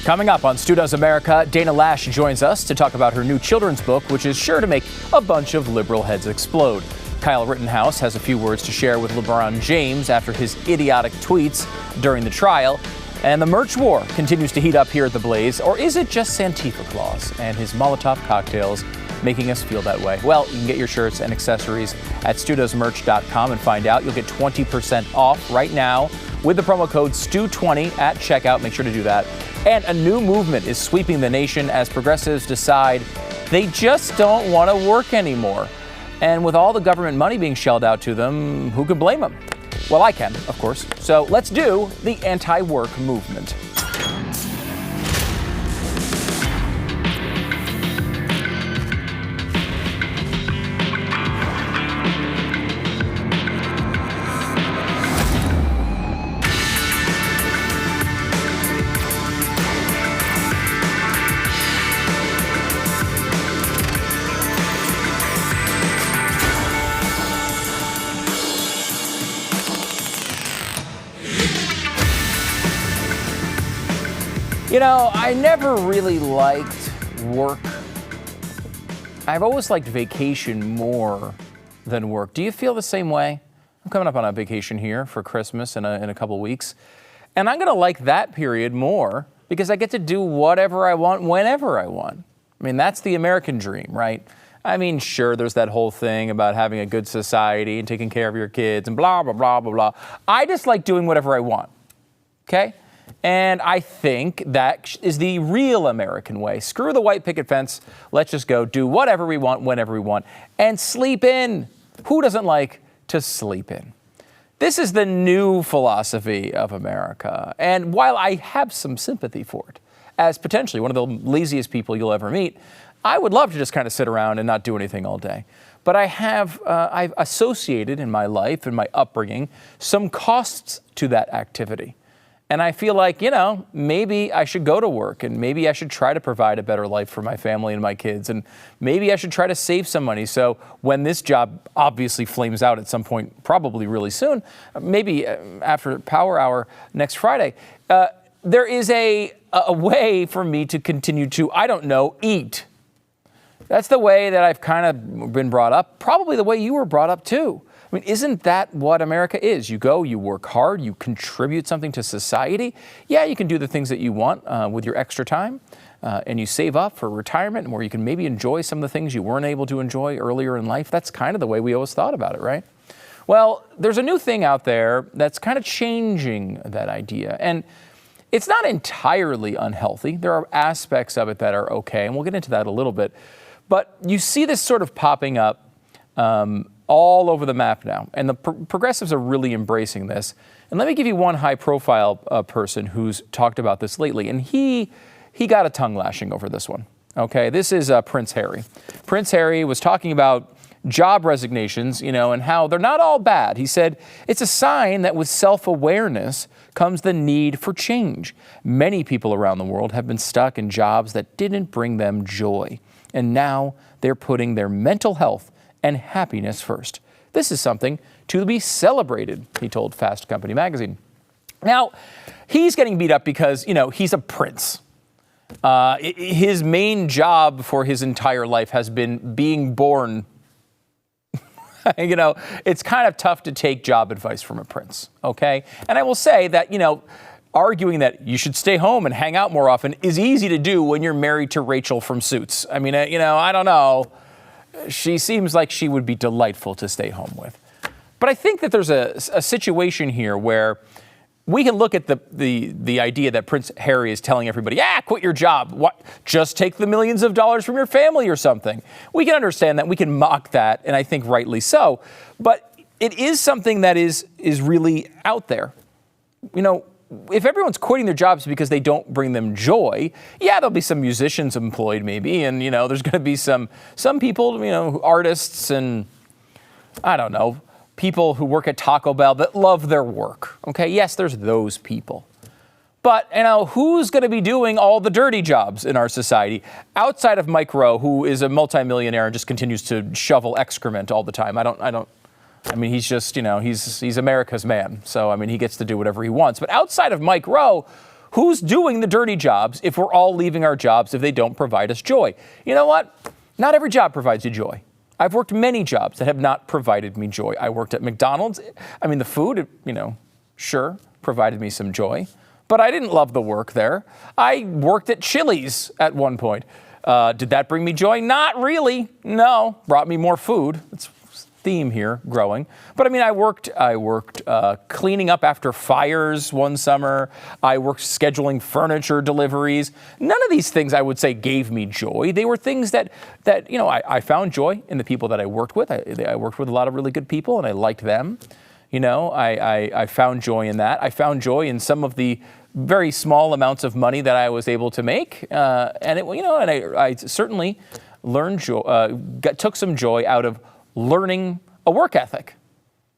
Coming up on Stu Does America, Dana Loesch joins us to talk about her new children's book, which is sure to make a bunch of liberal heads explode. Kyle Rittenhouse has a few words to share with LeBron James after his idiotic tweets during the trial. And the merch war continues to heat up here at the Blaze. Or is it just Santifa Claus and his Molotov cocktails making us feel that way? Well, you can get your shirts and accessories at StuDoesMerch.com and find out. You'll get 20% off right now with the promo code STU20 at checkout. Make sure to do that. And a new movement is sweeping the nation as progressives decide they just don't want to work anymore. And with all the government money being shelled out to them, who can blame them? Well, I can, of course. So let's do the anti-work movement. You know, I never really liked work. I've always liked vacation more than work. Do you feel the same way? I'm coming up on a vacation here for Christmas in a couple of weeks. And I'm going to like that period more because I get to do whatever I want, whenever I want. I mean, that's the American dream, right? I mean, sure, there's that whole thing about having a good society and taking care of your kids and blah, blah, blah, blah, blah. I just like doing whatever I want, okay? And I think that is the real American way. Screw the white picket fence. Let's just go do whatever we want, whenever we want, and sleep in. Who doesn't like to sleep in? This is the new philosophy of America. And while I have some sympathy for it, as potentially one of the laziest people you'll ever meet, I would love to just kind of sit around and not do anything all day. But I've associated in my life and my upbringing some costs to that activity. And I feel like, you know, maybe I should go to work and maybe I should try to provide a better life for my family and my kids. And maybe I should try to save some money. So when this job obviously flames out at some point, probably really soon, maybe after Power Hour next Friday, there is a way for me to continue to, I don't know, eat. That's the way that I've kind of been brought up, probably the way you were brought up too. I mean, isn't that what America is? You go, you work hard, you contribute something to society. Yeah, you can do the things that you want with your extra time, and you save up for retirement where you can maybe enjoy some of the things you weren't able to enjoy earlier in life. That's kind of the way we always thought about it, right? Well, there's a new thing out there that's kind of changing that idea. And it's not entirely unhealthy. There are aspects of it that are okay, and we'll get into that a little bit. But you see this sort of popping up all over the map now. And the progressives are really embracing this. And let me give you one high-profile person who's talked about this lately. And he got a tongue lashing over this one. Okay, this is Prince Harry. Prince Harry was talking about job resignations, you know, and how they're not all bad. He said, it's a sign that with self-awareness comes the need for change. Many people around the world have been stuck in jobs that didn't bring them joy. And now they're putting their mental health and happiness first. This is something to be celebrated, he told Fast Company magazine. Now, he's getting beat up because, you know, he's a prince. His main job for his entire life has been being born. You know, it's kind of tough to take job advice from a prince, okay? And I will say that, you know, arguing that you should stay home and hang out more often is easy to do when you're married to Rachel from Suits. I mean, you know, I don't know. She seems like she would be delightful to stay home with. But I think that there's a situation here where we can look at the idea that Prince Harry is telling everybody, yeah, quit your job. What? Just take the millions of dollars from your family or something. We can understand that. We can mock that, and I think rightly so. But it is something that is really out there. You know, if everyone's quitting their jobs because they don't bring them joy, yeah, there'll be some musicians employed maybe, and, you know, there's going to be some people, you know, artists and, I don't know, people who work at Taco Bell that love their work, okay? Yes, there's those people. But, you know, who's going to be doing all the dirty jobs in our society outside of Mike Rowe, who is a multimillionaire and just continues to shovel excrement all the time? I mean, he's just, you know, he's America's man. So, I mean, he gets to do whatever he wants. But outside of Mike Rowe, Who's doing the dirty jobs if we're all leaving our jobs if they don't provide us joy? You know what? Not every job provides you joy. I've worked many jobs that have not provided me joy. I worked at McDonald's. I mean, the food, sure, provided me some joy, but I didn't love the work there. I worked at Chili's at one point. Did that bring me joy? Not really. No, brought me more food. It's theme here, growing. But I mean, I worked cleaning up after fires one summer. I worked scheduling furniture deliveries. None of these things I would say gave me joy. They were things that I found joy in the people that I worked with. I worked with a lot of really good people, and I liked them. I found joy in that. I found joy in some of the very small amounts of money that I was able to make, and I certainly learned took some joy out of learning a work ethic.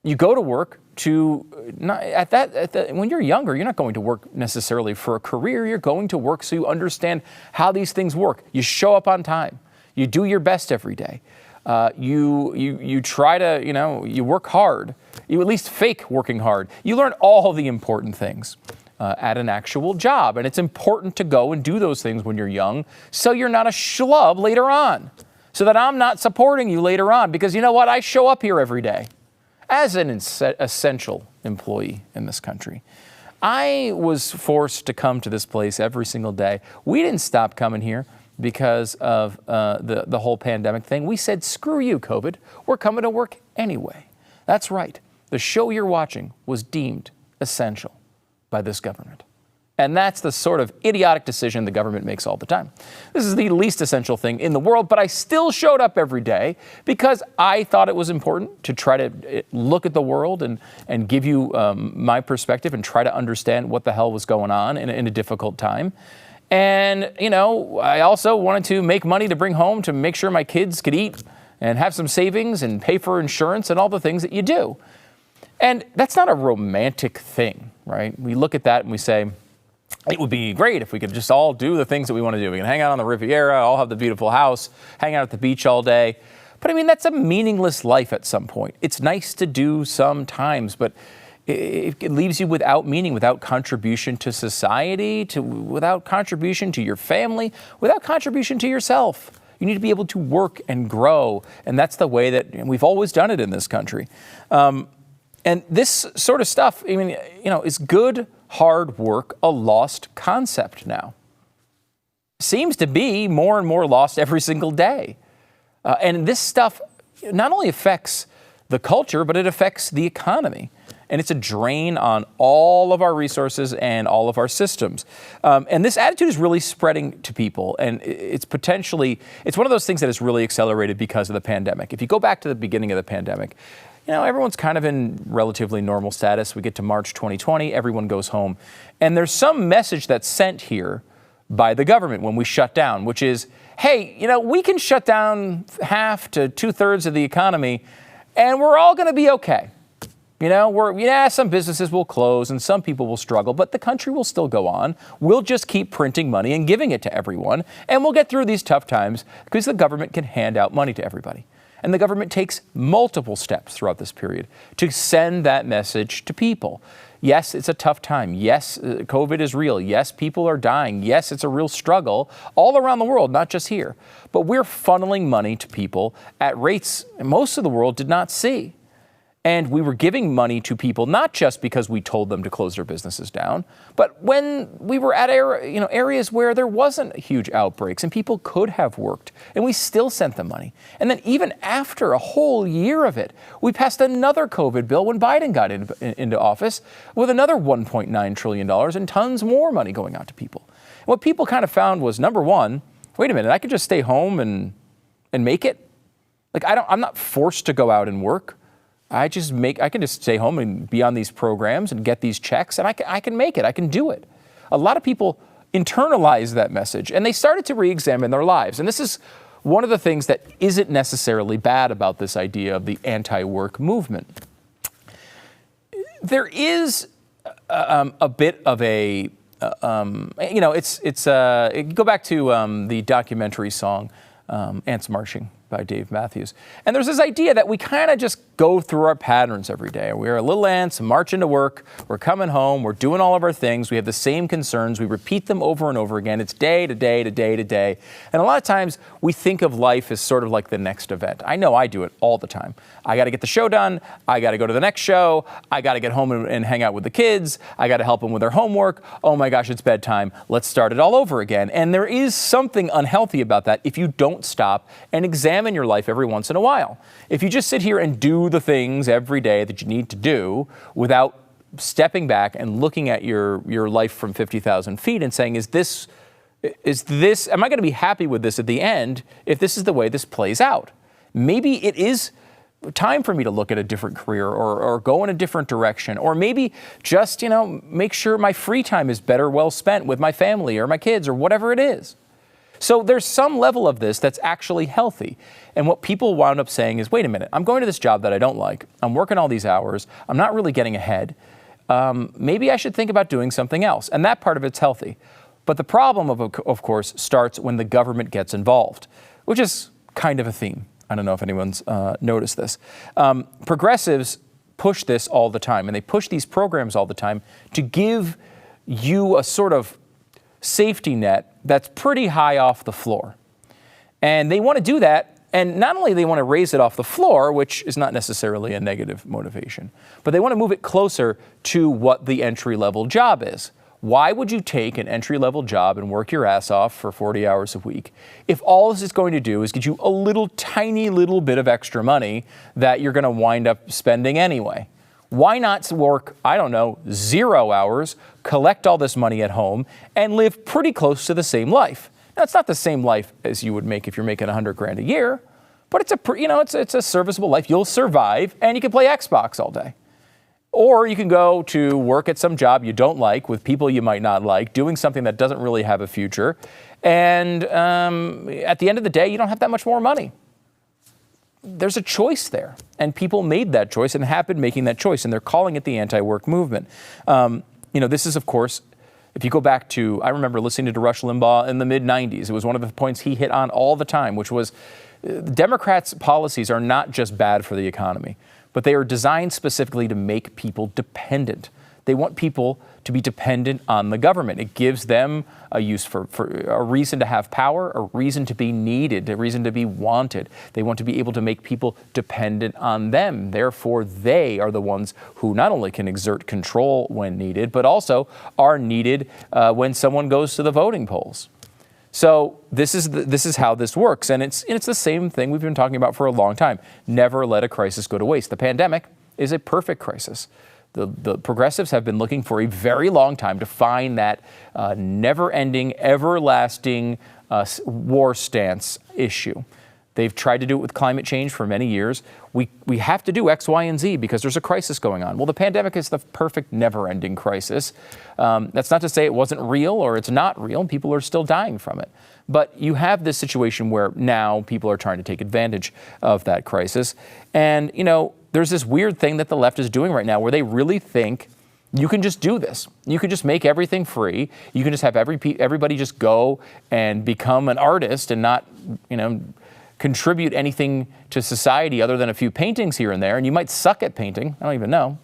You go to work when you're younger, you're not going to work necessarily for a career. You're going to work so you understand how these things work. You show up on time. You do your best every day. You try to, you work hard. You at least fake working hard. You learn all the important things at an actual job. And it's important to go and do those things when you're young so you're not a schlub later on. So that I'm not supporting you later on, because you know what? I show up here every day as an essential employee in this country. I was forced to come to this place every single day. We didn't stop coming here because of the whole pandemic thing. We said, screw you, COVID. We're coming to work anyway. That's right. The show you're watching was deemed essential by this government. And that's the sort of idiotic decision the government makes all the time. This is the least essential thing in the world, but I still showed up every day because I thought it was important to try to look at the world and give you my perspective and try to understand what the hell was going on in a difficult time. And, I also wanted to make money to bring home to make sure my kids could eat and have some savings and pay for insurance and all the things that you do. And that's not a romantic thing, right? We look at that and we say, it would be great if we could just all do the things that we want to do. We can hang out on the Riviera, all have the beautiful house, hang out at the beach all day. But I mean, that's a meaningless life at some point. It's nice to do sometimes, but it leaves you without meaning, without contribution to society, without contribution to your family, without contribution to yourself. You need to be able to work and grow. And that's the way that we've always done it in this country. And this sort of stuff, is good, hard work a lost concept now? Seems to be more and more lost every single day. And this stuff not only affects the culture, but it affects the economy. And it's a drain on all of our resources and all of our systems. And this attitude is really spreading to people. And it's one of those things that has really accelerated because of the pandemic. If you go back to the beginning of the pandemic, everyone's kind of in relatively normal status. We get to March 2020, everyone goes home. And there's some message that's sent here by the government when we shut down, which is, hey, we can shut down half to 2/3 of the economy and we're all going to be okay. Some businesses will close and some people will struggle, but the country will still go on. We'll just keep printing money and giving it to everyone, and we'll get through these tough times because the government can hand out money to everybody. And the government takes multiple steps throughout this period to send that message to people. Yes, it's a tough time. Yes, COVID is real. Yes, people are dying. Yes, it's a real struggle all around the world, not just here. But we're funneling money to people at rates most of the world did not see. And we were giving money to people not just because we told them to close their businesses down, but when we were at areas where there wasn't huge outbreaks and people could have worked, and we still sent them money. And then even after a whole year of it, we passed another COVID bill when Biden got into office with another $1.9 trillion and tons more money going out to people. And what people kind of found was, number one, wait a minute, I could just stay home and make it. I'm not forced to go out and work. I can just stay home and be on these programs and get these checks, and I can make it. I can do it. A lot of people internalized that message, and they started to re-examine their lives. And this is one of the things that isn't necessarily bad about this idea of the anti-work movement. There is a bit of a, go back to the documentary song, Ants Marching by Dave Matthews. And there's this idea that we kind of just go through our patterns every day. We're little ants marching to work. We're coming home. We're doing all of our things. We have the same concerns. We repeat them over and over again. It's day to day to day to day. And a lot of times we think of life as sort of like the next event. I know I do it all the time. I got to get the show done. I got to go to the next show. I got to get home and hang out with the kids. I got to help them with their homework. Oh my gosh, it's bedtime. Let's start it all over again. And there is something unhealthy about that if you don't stop and examine your life every once in a while. If you just sit here and do the things every day that you need to do without stepping back and looking at your life from 50,000 feet and saying, is this, am I going to be happy with this at the end if this is the way this plays out? Maybe it is time for me to look at a different career or go in a different direction, or maybe just, make sure my free time is better well spent with my family or my kids or whatever it is. So there's some level of this that's actually healthy. And what people wound up saying is, wait a minute, I'm going to this job that I don't like. I'm working all these hours. I'm not really getting ahead. Maybe I should think about doing something else. And that part of it's healthy. But the problem, of course, starts when the government gets involved, which is kind of a theme. I don't know if anyone's noticed this. Progressives push this all the time, and they push these programs all the time to give you a sort of safety net that's pretty high off the floor. And they want to do that, and not only they want to raise it off the floor, which is not necessarily a negative motivation, but they want to move it closer to what the entry-level job is. Why would you take an entry-level job and work your ass off for 40 hours a week if all this is going to do is get you a little tiny little bit of extra money that you're going to wind up spending anyway? Why not work, 0 hours, collect all this money at home, and live pretty close to the same life? Now, it's not the same life as you would make if you're making $100,000 a year, but it's a serviceable life. You'll survive, and you can play Xbox all day. Or you can go to work at some job you don't like with people you might not like, doing something that doesn't really have a future, and at the end of the day, you don't have that much more money. There's a choice there, and people made that choice and have been making that choice, and they're calling it the anti-work movement. This is, of course, if you go back to, I remember listening to Rush Limbaugh in the mid-90s. It was one of the points he hit on all the time, which was Democrats' policies are not just bad for the economy, but they are designed specifically to make people dependent. They want people to be dependent on the government. It gives them a use for a reason to have power, a reason to be needed, a reason to be wanted. They want to be able to make people dependent on them. Therefore, they are the ones who not only can exert control when needed, but also are needed when someone goes to the voting polls. So this is how this works, and it's the same thing we've been talking about for a long time. Never let a crisis go to waste. The pandemic is a perfect crisis. The progressives have been looking for a very long time to find that never-ending, everlasting war stance issue. They've tried to do it with climate change for many years. We have to do X, Y, and Z because there's a crisis going on. Well, the pandemic is the perfect never-ending crisis. That's not to say it wasn't real or it's not real. People are still dying from it. But you have this situation where now people are trying to take advantage of that crisis. And, there's this weird thing that the left is doing right now where they really think you can just do this. You can just make everything free. You can just have everybody just go and become an artist and not, contribute anything to society other than a few paintings here and there. And you might suck at painting. I don't even know.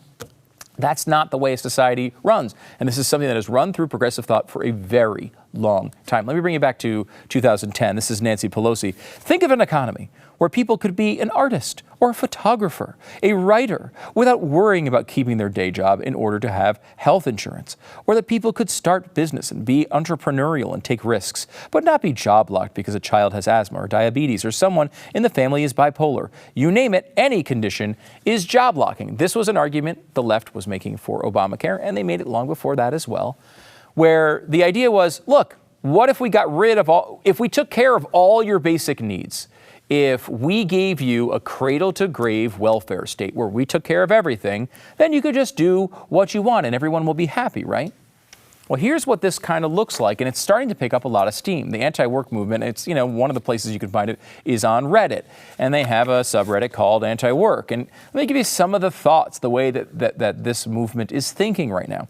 That's not the way society runs. And this is something that has run through progressive thought for a very long time. Let me bring you back to 2010. This is Nancy Pelosi. Think of an economy where people could be an artist or a photographer, a writer, without worrying about keeping their day job in order to have health insurance, or that people could start business and be entrepreneurial and take risks, but not be job locked because a child has asthma or diabetes or someone in the family is bipolar. You name it, any condition is job locking. This was an argument the left was making for Obamacare, and they made it long before that as well, where the idea was, look, what if we if we took care of all your basic needs? If we gave you a cradle-to-grave welfare state where we took care of everything, then you could just do what you want and everyone will be happy, right? Well, here's what this kind of looks like, and it's starting to pick up a lot of steam. The anti-work movement, it's, one of the places you can find it is on Reddit, and they have a subreddit called Anti-Work. And let me give you some of the thoughts, the way that this movement is thinking right now.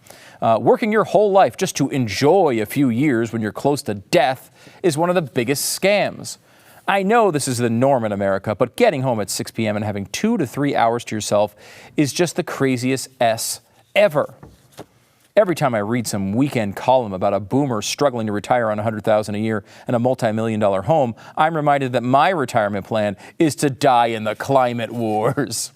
Working your whole life just to enjoy a few years when you're close to death is one of the biggest scams. I know this is the norm in America, but getting home at 6 p.m. and having 2 to 3 hours to yourself is just the craziest S ever. Every time I read some weekend column about a boomer struggling to retire on $100,000 a year and a multi-million-dollar home, I'm reminded that my retirement plan is to die in the climate wars.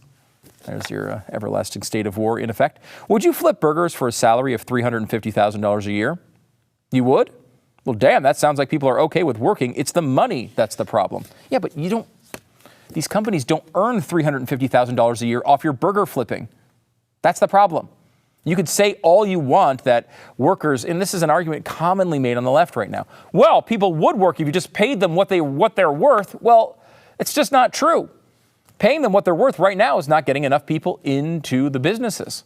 There's your everlasting state of war in effect. Would you flip burgers for a salary of $350,000 a year? You would? Well, damn, that sounds like people are okay with working. It's the money that's the problem. Yeah, but these companies don't earn $350,000 a year off your burger flipping. That's the problem. You could say all you want that workers, and this is an argument commonly made on the left right now. Well, people would work if you just paid them what they're worth. Well, it's just not true. Paying them what they're worth right now is not getting enough people into the businesses.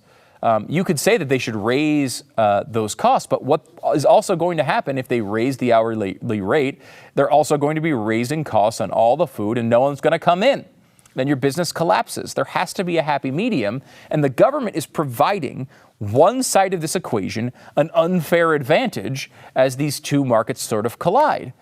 You could say that they should raise those costs, but what is also going to happen if they raise the hourly rate, they're also going to be raising costs on all the food and no one's going to come in. Then your business collapses. There has to be a happy medium, and the government is providing one side of this equation an unfair advantage as these two markets sort of collide.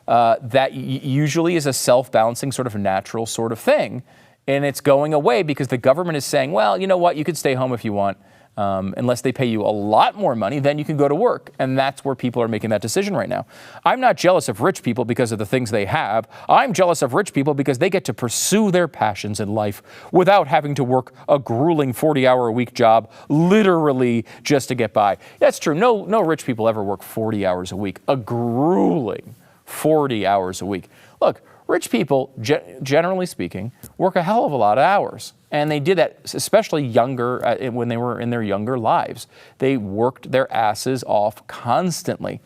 That usually is a self-balancing sort of natural sort of thing, and it's going away because the government is saying, well, you know what, you could stay home if you want. Unless they pay you a lot more money, then you can go to work. And that's where people are making that decision right now. I'm not jealous of rich people because of the things they have. I'm jealous of rich people because they get to pursue their passions in life without having to work a grueling 40-hour-a-week job, literally just to get by. That's true. No rich people ever work 40 hours a week, a grueling 40 hours a week. Look, rich people, generally speaking, work a hell of a lot of hours. And they did that, especially younger, when they were in their younger lives. They worked their asses off constantly.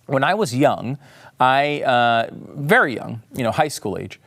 When I was young, very young, high school age,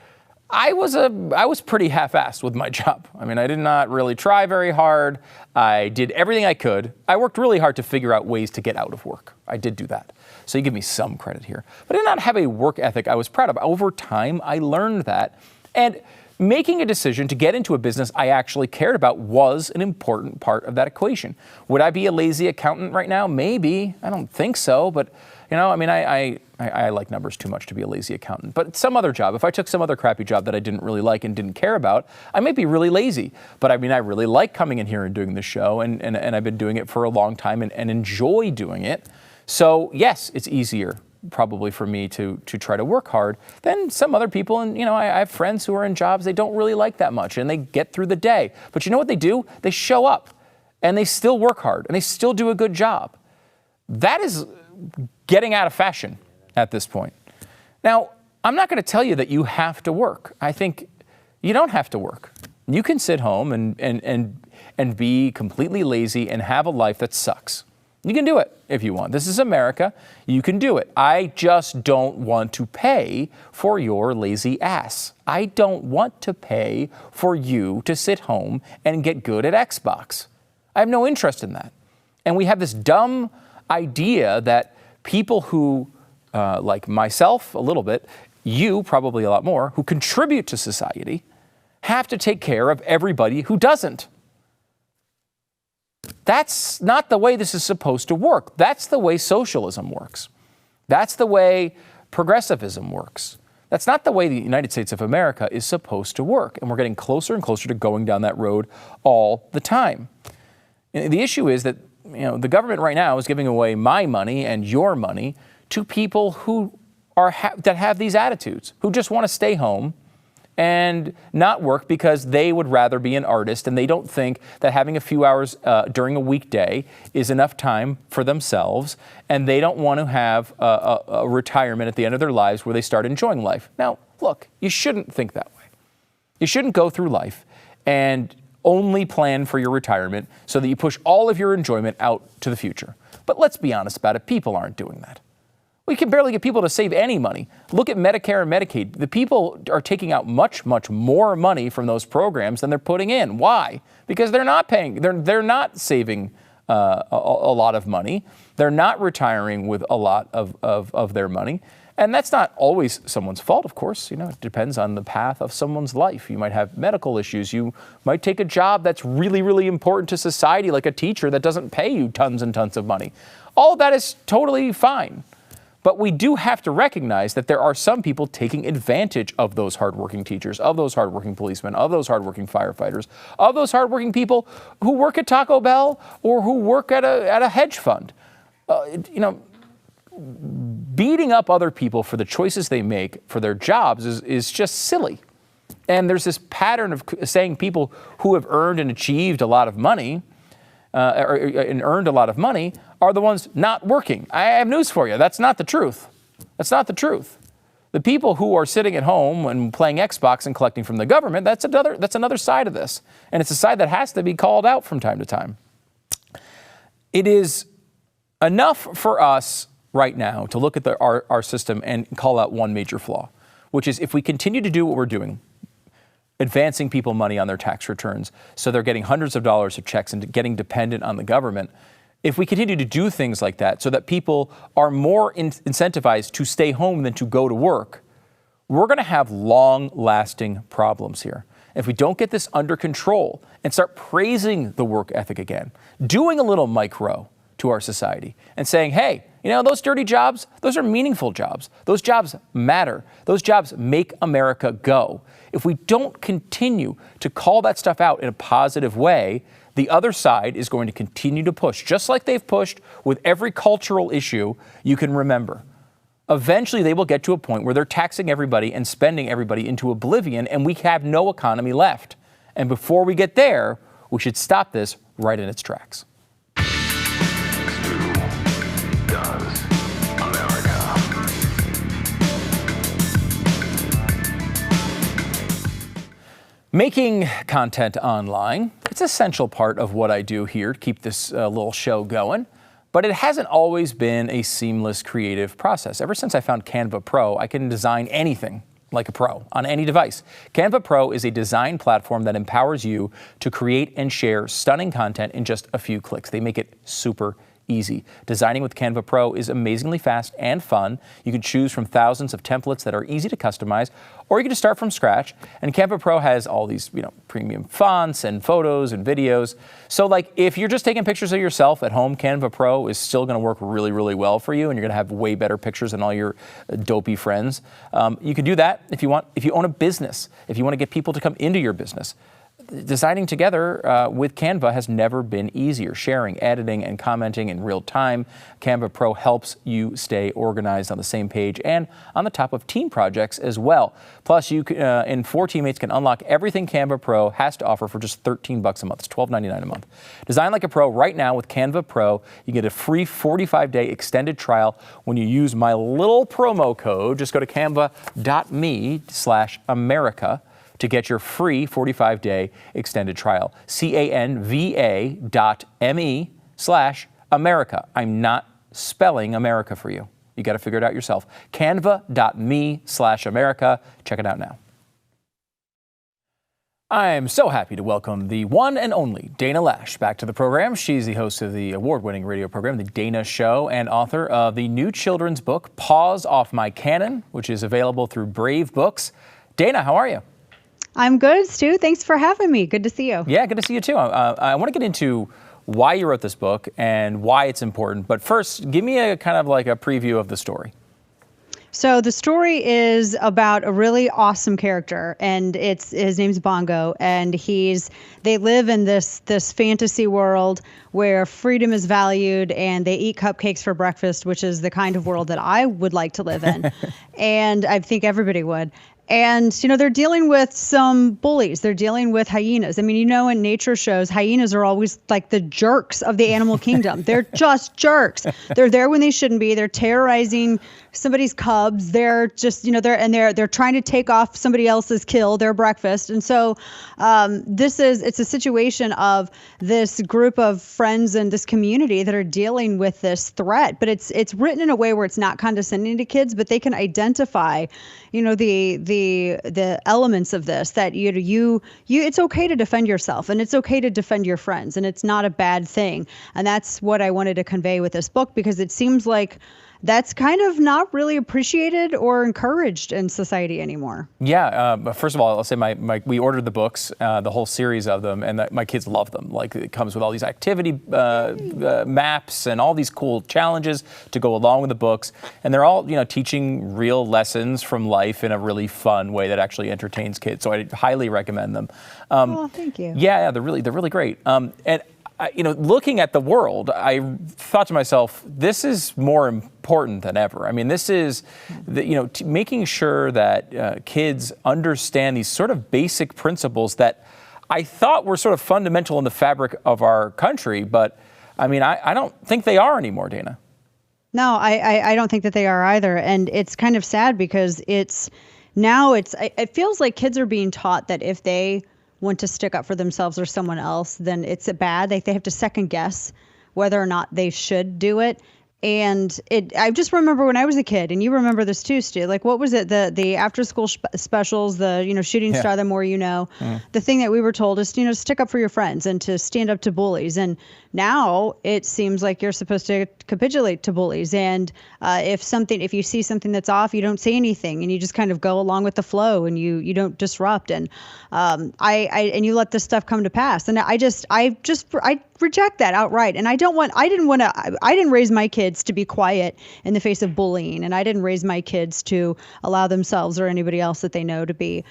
I was pretty half-assed with my job. I mean, I did not really try very hard. I did everything I could. I worked really hard to figure out ways to get out of work. I did do that. So you give me some credit here. But I did not have a work ethic I was proud of. Over time, I learned that. And making a decision to get into a business I actually cared about was an important part of that equation. Would I be a lazy accountant right now? Maybe. I don't think so. But, I like numbers too much to be a lazy accountant. But some other job, if I took some other crappy job that I didn't really like and didn't care about, I might be really lazy. But I really like coming in here and doing this show. And I've been doing it for a long time and enjoy doing it. So, yes, it's easier probably for me to try to work hard than some other people. And, I have friends who are in jobs they don't really like that much and they get through the day. But you know what they do? They show up and they still work hard and they still do a good job. That is getting out of fashion at this point. Now, I'm not going to tell you that you have to work. I think you don't have to work. You can sit home and be completely lazy and have a life that sucks. You can do it if you want. This is America. You can do it. I just don't want to pay for your lazy ass. I don't want to pay for you to sit home and get good at Xbox. I have no interest in that. And we have this dumb idea that people who, like myself a little bit, you probably a lot more, who contribute to society, have to take care of everybody who doesn't. That's not the way this is supposed to work. That's the way socialism works. That's the way progressivism works. That's not the way the United States of America is supposed to work. And we're getting closer and closer to going down that road all the time. And the issue is that the government right now is giving away my money and your money to people who that have these attitudes, who just want to stay home and not work because they would rather be an artist, and they don't think that having a few hours during a weekday is enough time for themselves, and they don't want to have a retirement at the end of their lives where they start enjoying life. Now, look, you shouldn't think that way. You shouldn't go through life and only plan for your retirement so that you push all of your enjoyment out to the future. But let's be honest about it, people aren't doing that. We can barely get people to save any money. Look at Medicare and Medicaid. The people are taking out much, much more money from those programs than they're putting in. Why? Because they're not paying. They're not saving a lot of money. They're not retiring with a lot of their money. And that's not always someone's fault, of course. It depends on the path of someone's life. You might have medical issues. You might take a job that's really, really important to society, like a teacher that doesn't pay you tons and tons of money. All of that is totally fine. But we do have to recognize that there are some people taking advantage of those hardworking teachers, of those hardworking policemen, of those hardworking firefighters, of those hardworking people who work at Taco Bell or who work at a hedge fund. Beating up other people for the choices they make for their jobs is just silly. And there's this pattern of saying people who have earned and achieved a lot of money and earned a lot of money are the ones not working. I have news for you. That's not the truth. That's not the truth. The people who are sitting at home and playing Xbox and collecting from the government, that's another side of this. And it's a side that has to be called out from time to time. It is enough for us right now to look at our system and call out one major flaw, which is if we continue to do what we're doing, advancing people money on their tax returns so they're getting hundreds of dollars of checks and getting dependent on the government, if we continue to do things like that so that people are more incentivized to stay home than to go to work, we're going to have long-lasting problems here. If we don't get this under control and start praising the work ethic again, doing a little micro to our society and saying, hey, those dirty jobs, those are meaningful jobs. Those jobs matter. Those jobs make America go. If we don't continue to call that stuff out in a positive way, the other side is going to continue to push, just like they've pushed with every cultural issue you can remember. Eventually, they will get to a point where they're taxing everybody and spending everybody into oblivion, and we have no economy left. And before we get there, we should stop this right in its tracks. Making content online, it's an essential part of what I do here to keep this little show going, but it hasn't always been a seamless creative process. Ever since I found Canva Pro, I can design anything like a pro on any device. Canva Pro is a design platform that empowers you to create and share stunning content in just a few clicks. They make it super easy. Designing with Canva Pro is amazingly fast and fun. You can choose from thousands of templates that are easy to customize, or you can just start from scratch. And Canva Pro has all these, premium fonts and photos and videos. So if you're just taking pictures of yourself at home, Canva Pro is still going to work really, really well for you, and you're going to have way better pictures than all your dopey friends. You can do that if you want. If you own a business, if you want to get people to come into your business. Designing together with Canva has never been easier. Sharing, editing, and commenting in real time. Canva Pro helps you stay organized on the same page and on the top of team projects as well. Plus, you and 4 teammates can unlock everything Canva Pro has to offer for just $13 a month. It's $12.99 a month. Design like a pro right now with Canva Pro. You get a free 45-day extended trial when you use my little promo code. Just go to canva.me/America. to get your free 45-day extended trial. canva.me/America. I'm not spelling America for you. You got to figure it out yourself. Canva.me/America. Check it out now. I'm so happy to welcome the one and only Dana Loesch back to the program. She's the host of the award-winning radio program, The Dana Show, and author of the new children's book, Paws Off My Cannon, which is available through Brave Books. Dana, how are you? I'm good, Stu. Thanks for having me. Good to see you. Yeah, good to see you too. I want to get into why you wrote this book and why it's important. But first, give me a kind of like a preview of the story. So the story is about a really awesome character, and his name's Bongo, and they live in this fantasy world where freedom is valued, and they eat cupcakes for breakfast, which is the kind of world that I would like to live in, and I think everybody would. And, they're dealing with some bullies. They're dealing with hyenas. I mean, in nature shows, hyenas are always like the jerks of the animal kingdom. They're just jerks. They're there when they shouldn't be. They're terrorizing somebody's cubs. They're just, they're trying to take off somebody else's kill, their breakfast. And so it's a situation of this group of friends and this community that are dealing with this threat. But it's written in a way where it's not condescending to kids, but they can identify, the elements of this, that it's okay to defend yourself, and it's okay to defend your friends, and it's not a bad thing. And that's what I wanted to convey with this book, because it seems like that's kind of not really appreciated or encouraged in society anymore. Yeah. First of all, I'll say we ordered the books, the whole series of them, and my kids love them. Like, it comes with all these activity maps and all these cool challenges to go along with the books. And they're all, teaching real lessons from life in a really fun way that actually entertains kids. So I highly recommend them. Oh, thank you. Yeah, they're really great. And looking at the world, I thought to myself, this is more important than ever. I mean, this is, making sure that kids understand these sort of basic principles that I thought were sort of fundamental in the fabric of our country. But I mean, I don't think they are anymore, Dana. No, I don't think that they are either. And it's kind of sad because it feels like kids are being taught that if they want to stick up for themselves or someone else, then it's bad. They have to second guess whether or not they should do it. And I just remember when I was a kid, and you remember this too, Stu, like, what was it? The after school specials, the, shooting star, the more you know, the thing that we were told is, to stick up for your friends and to stand up to bullies. And now it seems like you're supposed to capitulate to bullies. And if you see something that's off, you don't say anything, and you just kind of go along with the flow, and you don't disrupt. And and you let this stuff come to pass. And I reject that outright. And I didn't raise my kids to be quiet in the face of bullying. And I didn't raise my kids to allow themselves or anybody else that they know to be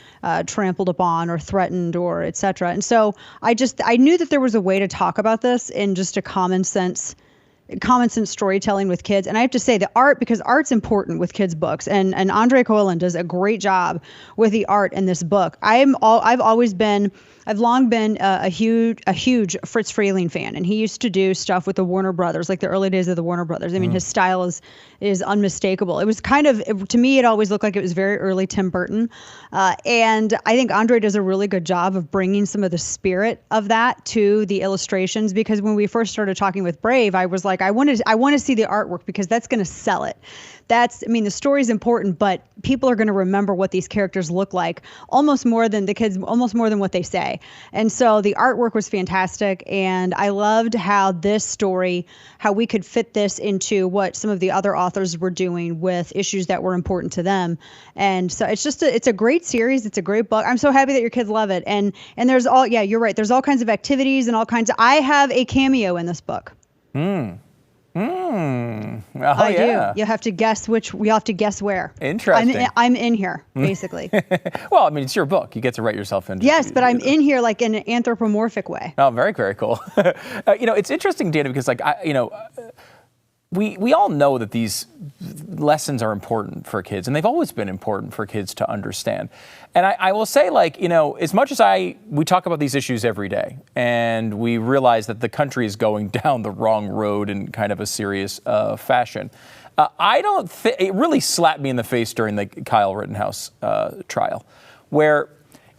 trampled upon or threatened or et cetera. And so I knew that there was a way to talk about this in just a common sense storytelling with kids. And I have to say because art's important with kids' books, and Andre Coelen does a great job with the art in this book. I've long been a huge Fritz Frayling fan, and he used to do stuff with the Warner Brothers, like the early days of the Warner Brothers. I mean, his style is unmistakable. It was to me, it always looked like it was very early Tim Burton. And I think Andre does a really good job of bringing some of the spirit of that to the illustrations, because when we first started talking with Brave, I was like, I want to see the artwork because that's going to sell it. The story's important, but people are going to remember what these characters look like almost more than what they say. And so the artwork was fantastic. And I loved how we could fit this into what some of the other authors were doing with issues that were important to them. And so it's a great series. It's a great book. I'm so happy that your kids love it. And you're right. There's all kinds of activities and I have a cameo in this book. Oh, I yeah. do. You'll have to guess where. Interesting. I'm in here, basically. Well, I mean, it's your book. You get to write yourself in. Yes, but I'm in here like in an anthropomorphic way. Oh, very, very cool. It's interesting, Dana, because we all know that these lessons are important for kids, and they've always been important for kids to understand. And I will say, as much as we talk about these issues every day, and we realize that the country is going down the wrong road in kind of a serious fashion, I don't think it really slapped me in the face during the Kyle Rittenhouse trial, where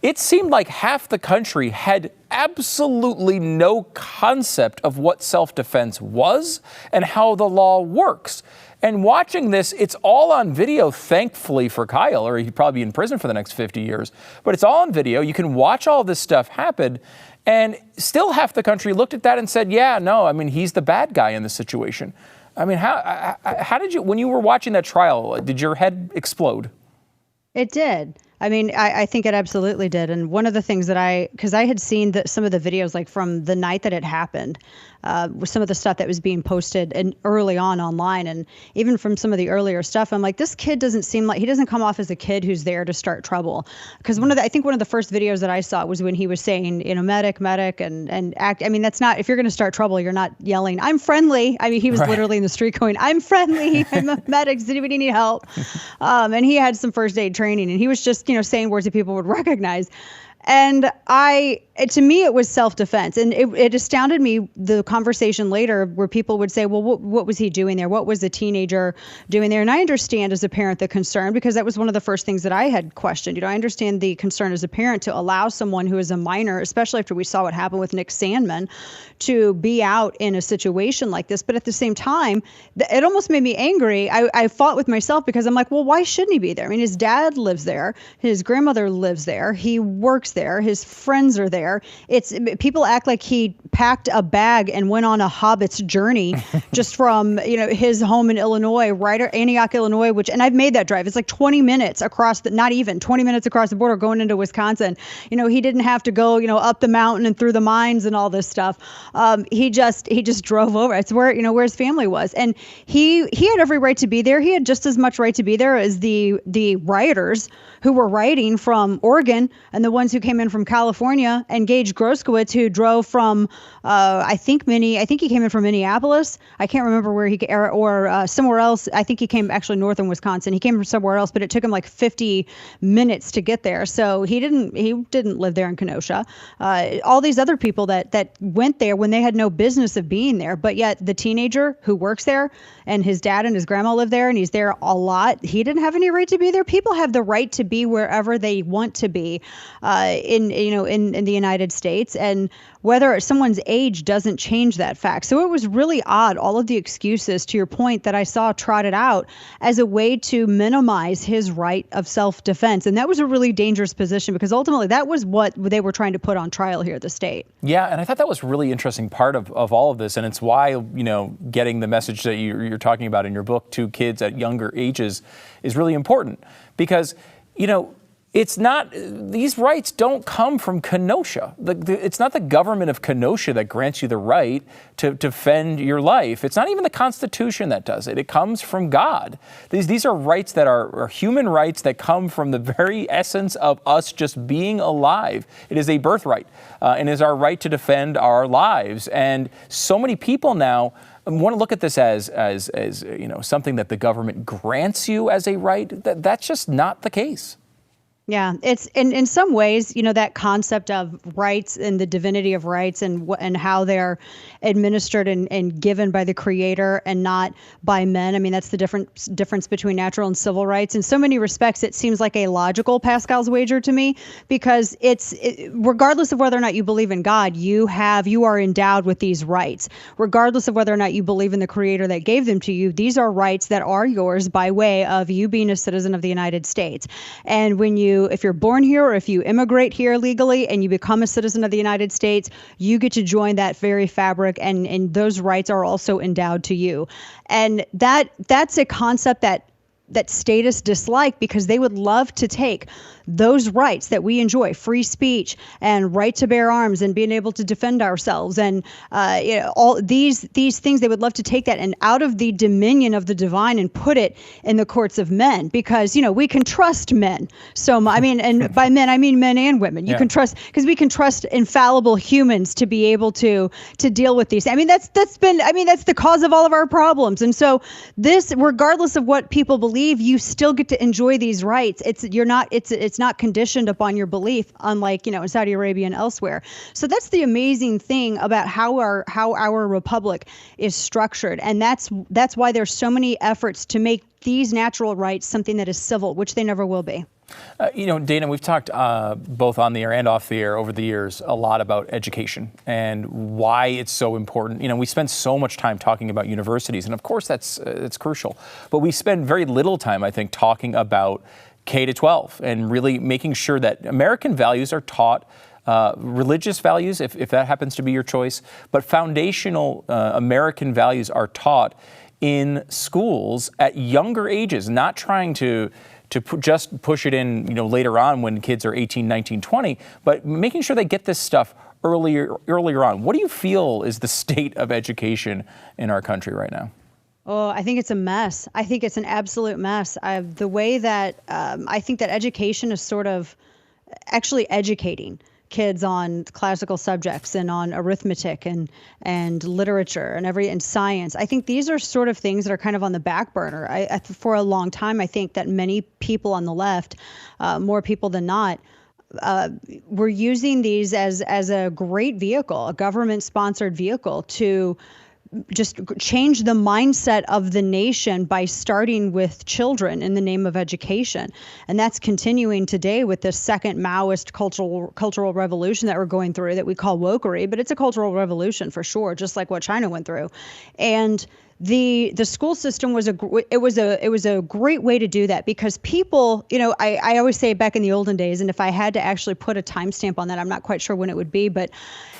it seemed like half the country had absolutely no concept of what self-defense was and how the law works. And watching this, it's all on video, thankfully for Kyle, or he'd probably be in prison for the next 50 years. But it's all on video. You can watch all this stuff happen. And still half the country looked at that and said, yeah, no, I mean, he's the bad guy in this situation. I mean, how did you, when you were watching that trial, did your head explode? It did. I mean, I think it absolutely did. And one of the things because I had seen some of the videos, like from the night that it happened, with some of the stuff that was being posted and early on online, and even from some of the earlier stuff, I'm like, this kid doesn't come off as a kid who's there to start trouble. Because I think one of the first videos that I saw was when he was saying, medic, and act. I mean, that's not, if you're going to start trouble, you're not yelling, I'm friendly. I mean, he was literally in the street going, I'm friendly, I'm a medic, does anybody need help? And he had some first aid training, and he was just, saying words that people would recognize. And to me, it was self-defense. And it astounded me, the conversation later where people would say, well, what was he doing there? What was the teenager doing there? And I understand as a parent the concern, because that was one of the first things that I had questioned. I understand the concern as a parent to allow someone who is a minor, especially after we saw what happened with Nick Sandman, to be out in a situation like this. But at the same time, it almost made me angry. I fought with myself because I'm like, well, why shouldn't he be there? I mean, his dad lives there. His grandmother lives there. He works there. His friends are there. People act like he packed a bag and went on a hobbit's journey just from, his home in Illinois, Antioch, Illinois, and I've made that drive. It's like 20 minutes across not even 20 minutes across the border going into Wisconsin. He didn't have to go, up the mountain and through the mines and all this stuff. He just drove over. It's where his family was. And he had every right to be there. He had just as much right to be there as the rioters who were rioting from Oregon and the ones who came in from California, and Gage Groskowitz, who drove from, I think he came in from Minneapolis. I can't remember where or somewhere else. I think he came actually northern Wisconsin. He came from somewhere else, but it took him like 50 minutes to get there. So he didn't live there in Kenosha. All these other people that went there when they had no business of being there, but yet the teenager who works there and his dad and his grandma live there and he's there a lot, he didn't have any right to be there. People have the right to be wherever they want to be in the United States, and whether someone's age doesn't change that fact. So it was really odd, all of the excuses, to your point, that I saw trotted out as a way to minimize his right of self-defense. And that was a really dangerous position, because ultimately that was what they were trying to put on trial here at the state. Yeah, and I thought that was a really interesting part of all of this. And it's why, getting the message that you're talking about in your book to kids at younger ages is really important. Because, it's not, these rights don't come from Kenosha. It's not the government of Kenosha that grants you the right to defend your life. It's not even the Constitution that does it. It comes from God. These are rights that are human rights that come from the very essence of us just being alive. It is a birthright, and is our right to defend our lives. And so many people now want to look at this as something that the government grants you as a right. That's just not the case. Yeah, it's in some ways, that concept of rights and the divinity of rights and how they're administered and given by the Creator and not by men. I mean, that's the difference between natural and civil rights. In so many respects, it seems like a logical Pascal's wager to me, because regardless of whether or not you believe in God, you are endowed with these rights. Regardless of whether or not you believe in the Creator that gave them to you, these are rights that are yours by way of you being a citizen of the United States. And if you're born here or if you immigrate here legally and you become a citizen of the United States, you get to join that very fabric, and those rights are also endowed to you. And that's a concept that statists dislike, because they would love to take those rights that we enjoy, free speech and right to bear arms and being able to defend ourselves, and all these things, they would love to take that and out of the dominion of the divine and put it in the courts of men, because we can trust men. So I mean, and by men I mean men and women. You can trust, because we can trust infallible humans to be able to deal with these. I mean, that's the cause of all of our problems. And so this, regardless of what people believe, you still get to enjoy these rights. It's not conditioned upon your belief, unlike in Saudi Arabia and elsewhere. So that's the amazing thing about how our republic is structured, and that's why there's so many efforts to make these natural rights something that is civil, which they never will be. Dana, we've talked both on the air and off the air over the years a lot about education and why it's so important. We spend so much time talking about universities, and of course that's crucial. But we spend very little time, I think, talking about K-12 and really making sure that American values are taught, religious values, if that happens to be your choice, but foundational American values are taught in schools at younger ages, not trying to just push it in, later on when kids are 18, 19, 20, but making sure they get this stuff earlier on. What do you feel is the state of education in our country right now? Oh, I think it's a mess. I think it's an absolute mess. The way that I think that education is sort of actually educating kids on classical subjects and on arithmetic and literature and science. I think these are sort of things that are kind of on the back burner. For a long time, I think that many people on the left, more people than not, were using these as a great vehicle, a government-sponsored vehicle to just change the mindset of the nation by starting with children in the name of education. And that's continuing today with this second Maoist cultural revolution that we're going through that we call wokery, but it's a cultural revolution for sure, just like what China went through. And the school system was a great way to do that, because people, I always say back in the olden days, and if I had to actually put a timestamp on that, I'm not quite sure when it would be, but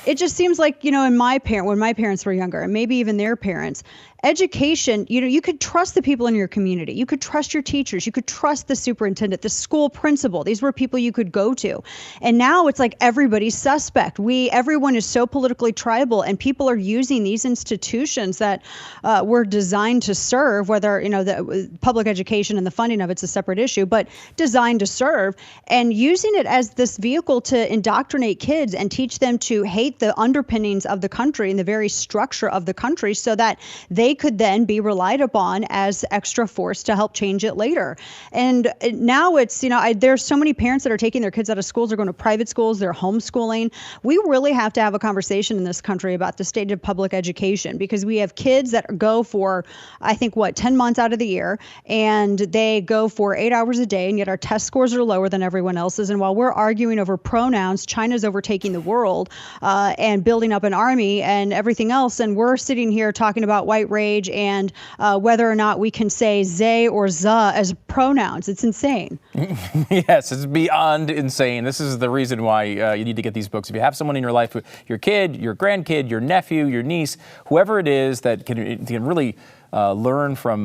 it just seems like, when my parents were younger, and maybe even their parents, education, you could trust the people in your community. You could trust your teachers. You could trust the superintendent, the school principal. These were people you could go to. And now it's like everybody's suspect. Everyone is so politically tribal, and people are using these institutions that were designed to serve, whether, the public education and the funding of it's a separate issue, but designed to serve, and using it as this vehicle to indoctrinate kids and teach them to hate the underpinnings of the country and the very structure of the country, so that they could then be relied upon as extra force to help change it later. And now it's, there's so many parents that are taking their kids out of schools, they're going to private schools, they're homeschooling. We really have to have a conversation in this country about the state of public education, because we have kids that go for, I think, 10 months out of the year, and they go for 8 hours a day, and yet our test scores are lower than everyone else's. And while we're arguing over pronouns, China's overtaking the world and building up an army and everything else. And we're sitting here talking about white rage and whether or not we can say they or za as pronouns. It's insane. Yes, it's beyond insane. This is the reason why you need to get these books. If you have someone in your life, your kid, your grandkid, your nephew, your niece, whoever it is that can really learn from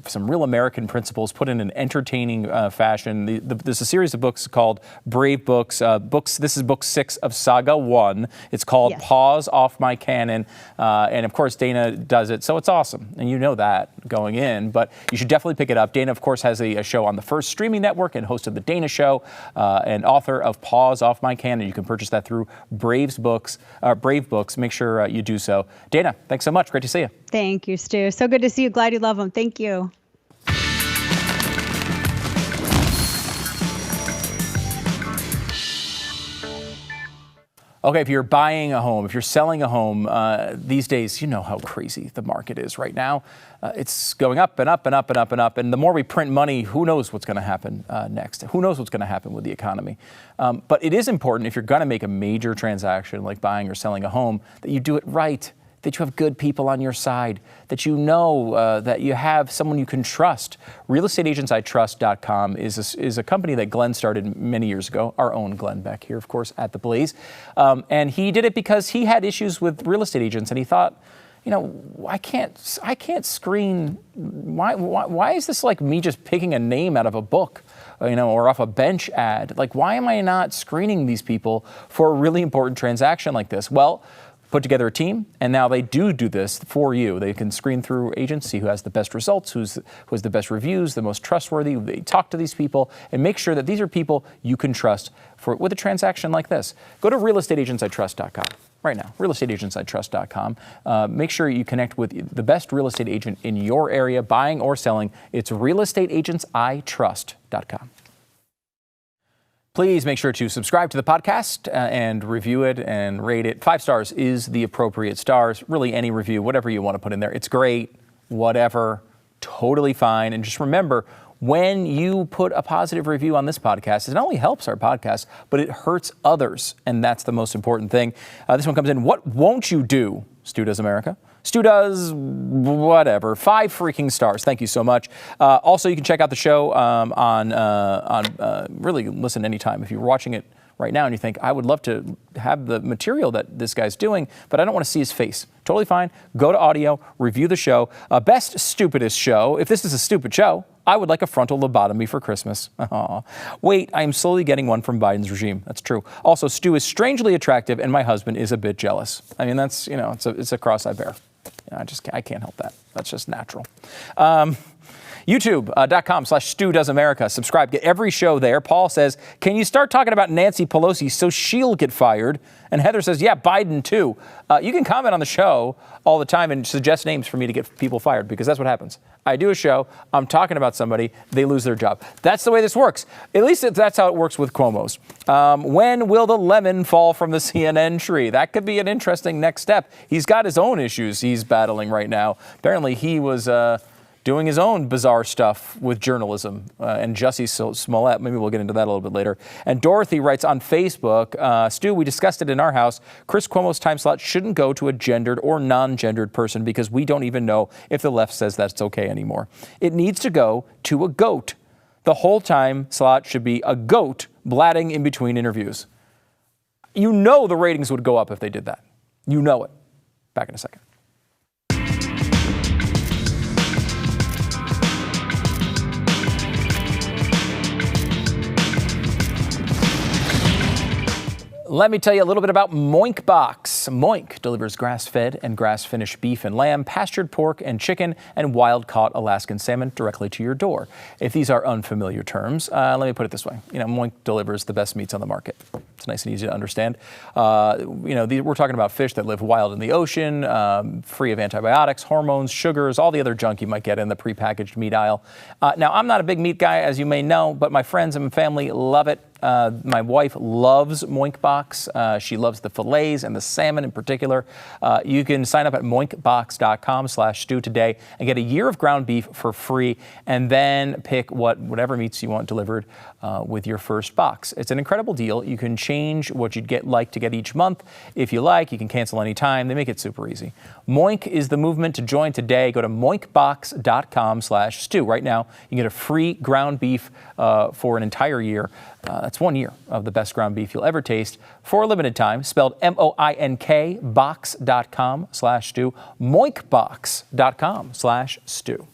some real American principles, put in an entertaining fashion. There's a series of books called Brave Books. This is book 6 of Saga 1. It's called Paws Off My Cannon, and of course Dana does it, so it's awesome, and you know that going in. But you should definitely pick it up. Dana, of course, has a show on the First streaming network and host of the Dana Show, and author of Paws Off My Cannon. You can purchase that through Brave Books. Make sure you do so. Dana, thanks so much. Great to see you. Thank you, Stu. So good to see you. Glad you love them. Thank you. Okay, if you're buying a home, if you're selling a home, these days, you know how crazy the market is right now. It's going up and up and up and up and up. And the more we print money, who knows what's going to happen next? Who knows what's going to happen with the economy? But it is important, if you're going to make a major transaction like buying or selling a home, that you do it right, that you have good people on your side, that you know that you have someone you can trust. RealestateAgentsITrust.com is a company that Glenn started many years ago, our own Glenn Beck here, of course, at The Blaze. And he did it because he had issues with real estate agents, and he thought, I can't screen. Why is this like me just picking a name out of a book, or off a bench ad? Like, why am I not screening these people for a really important transaction like this? Well, put together a team, and now they do this for you. They can screen through agents, see who has the best results, who has the best reviews, the most trustworthy. They talk to these people and make sure that these are people you can trust with a transaction like this. Go to realestateagentsitrust.com right now, realestateagentsitrust.com. Make sure you connect with the best real estate agent in your area, buying or selling. It's realestateagentsitrust.com. Please make sure to subscribe to the podcast and review it and rate it. 5 stars is the appropriate stars. Really, any review, whatever you want to put in there. It's great, whatever, totally fine. And just remember, when you put a positive review on this podcast, it not only helps our podcast, but it hurts others. And that's the most important thing. This one comes in, what won't you do, Stu Does America? Stu does whatever. 5 freaking stars. Thank you so much. Also, you can check out the show on really listen anytime. If you're watching it right now and you think, I would love to have the material that this guy's doing, but I don't want to see his face. Totally fine. Go to audio, review the show. Best stupidest show. If this is a stupid show, I would like a frontal lobotomy for Christmas. Aww. Wait, I am slowly getting one from Biden's regime. That's true. Also, Stu is strangely attractive, and my husband is a bit jealous. I mean, that's, it's a cross I bear. I can't help that. That's just natural. YouTube.com/Stu Does America. Subscribe. Get every show there. Paul says, can you start talking about Nancy Pelosi so she'll get fired? And Heather says, yeah, Biden too. You can comment on the show all the time and suggest names for me to get people fired, because that's what happens. I do a show, I'm talking about somebody, they lose their job. That's the way this works. At least that's how it works with Cuomo's. When will the lemon fall from the CNN tree? That could be an interesting next step. He's got his own issues he's battling right now. Apparently he was doing his own bizarre stuff with journalism, and Jussie Smollett. Maybe we'll get into that a little bit later. And Dorothy writes on Facebook, Stu, we discussed it in our house. Chris Cuomo's time slot shouldn't go to a gendered or non-gendered person because we don't even know if the left says that's okay anymore. It needs to go to a goat. The whole time slot should be a goat blatting in between interviews. You know the ratings would go up if they did that. You know it. Back in a second. Let me tell you a little bit about Moink Box. Moink delivers grass-fed and grass-finished beef and lamb, pastured pork and chicken, and wild-caught Alaskan salmon directly to your door. If these are unfamiliar terms, let me put it this way. Moink delivers the best meats on the market. It's nice and easy to understand. We're talking about fish that live wild in the ocean, free of antibiotics, hormones, sugars, all the other junk you might get in the prepackaged meat aisle. Now, I'm not a big meat guy, as you may know, but my friends and family love it. My wife loves Moink Box. She loves the fillets and the salmon in particular. You can sign up at moinkbox.com/stew today and get a year of ground beef for free, and then pick whatever meats you want delivered with your first box. It's an incredible deal. You can change what you'd like to get each month. If you like, you can cancel anytime. They make it super easy. Moink is the movement to join today. Go to moinkbox.com/stew. Right now, you can get a free ground beef for an entire year. That's 1 year of the best ground beef you'll ever taste for a limited time. Spelled MOINK box.com/stew. Moinkbox.com/stew.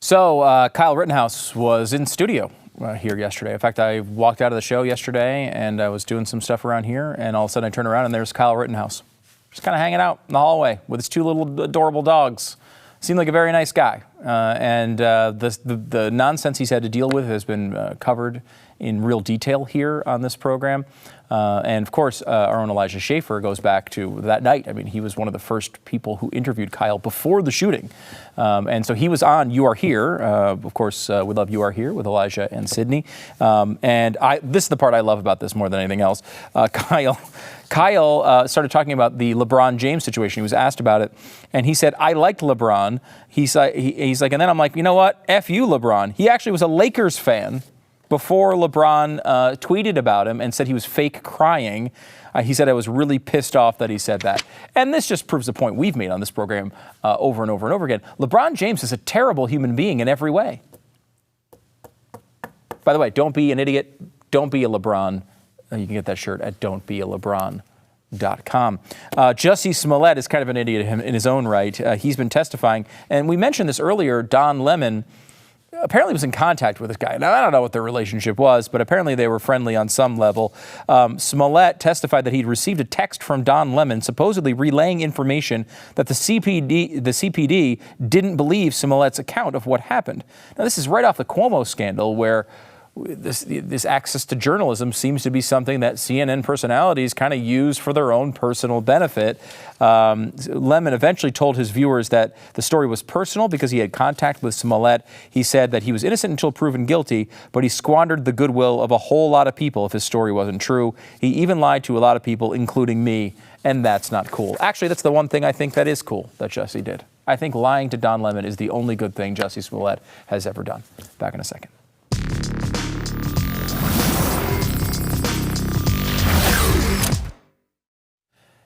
So Kyle Rittenhouse was in studio here yesterday. In fact, I walked out of the show yesterday and I was doing some stuff around here, and all of a sudden I turn around and there's Kyle Rittenhouse, just kind of hanging out in the hallway with his two little adorable dogs. Seemed like a very nice guy, and the nonsense he's had to deal with has been covered in real detail here on this program. And of course, our own Elijah Schaffer goes back to that night. I mean, he was one of the first people who interviewed Kyle before the shooting. And so he was on You Are Here. Of course, we love You Are Here with Elijah and Sydney. And this is the part I love about this more than anything else. Kyle started talking about the LeBron James situation. He was asked about it, and he said, I liked LeBron. He's like, and then I'm like, you know what? F you, LeBron. He actually was a Lakers fan before LeBron tweeted about him and said he was fake crying. He said I was really pissed off that he said that. And this just proves the point we've made on this program over and over and over again. LeBron James is a terrible human being in every way. By the way, don't be an idiot. Don't be a LeBron. You can get that shirt at don'tbealebron.com. Jussie Smollett is kind of an idiot in his own right. He's been testifying. And we mentioned this earlier. Don Lemon apparently was in contact with this guy. Now, I don't know what their relationship was, but apparently they were friendly on some level. Smollett testified that he'd received a text from Don Lemon supposedly relaying information that the CPD didn't believe Smollett's account of what happened. Now, this is right off the Cuomo scandal, where this access to journalism seems to be something that CNN personalities kind of use for their own personal benefit. Lemon eventually told his viewers that the story was personal because he had contact with Smollett. He said that he was innocent until proven guilty, but he squandered the goodwill of a whole lot of people if his story wasn't true. He even lied to a lot of people, including me, and that's not cool. Actually, that's the one thing I think that is cool that Jussie did. I think lying to Don Lemon is the only good thing Jussie Smollett has ever done. Back in a second.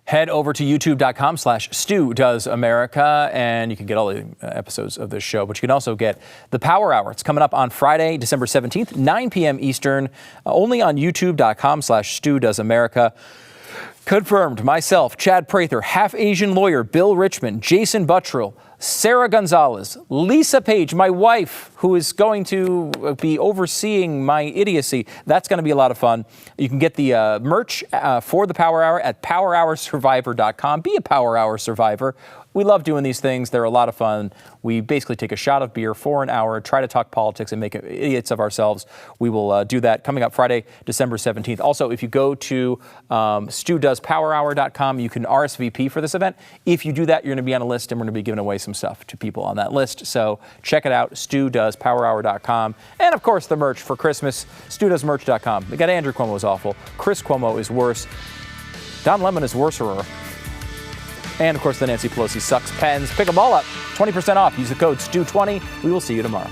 Head over to youtube.com/StewDoesAmerica, and you can get all the episodes of this show. But you can also get the Power Hour. It's coming up on Friday, December 17th, 9 p.m. Eastern, only on youtube.com/StewDoesAmerica. Confirmed, myself, Chad Prather, half-Asian lawyer Bill Richmond, Jason Buttrill, Sarah Gonzalez, Lisa Page, my wife, who is going to be overseeing my idiocy. That's going to be a lot of fun. You can get the merch for the Power Hour at powerhoursurvivor.com. Be a Power Hour survivor. We love doing these things. They're a lot of fun. We basically take a shot of beer for an hour, try to talk politics and make idiots of ourselves. We will do that coming up Friday, December 17th. Also, if you go to StewDoesPowerHour.com, you can RSVP for this event. If you do that, you're going to be on a list, and we're going to be giving away some stuff to people on that list. So check it out, StewDoesPowerHour.com. And, of course, the merch for Christmas, StewDoesMerch.com. We got Andrew Cuomo is awful. Chris Cuomo is worse. Don Lemon is worser. And, of course, the Nancy Pelosi sucks pens. Pick them all up. 20% off. Use the code STEW20. We will see you tomorrow.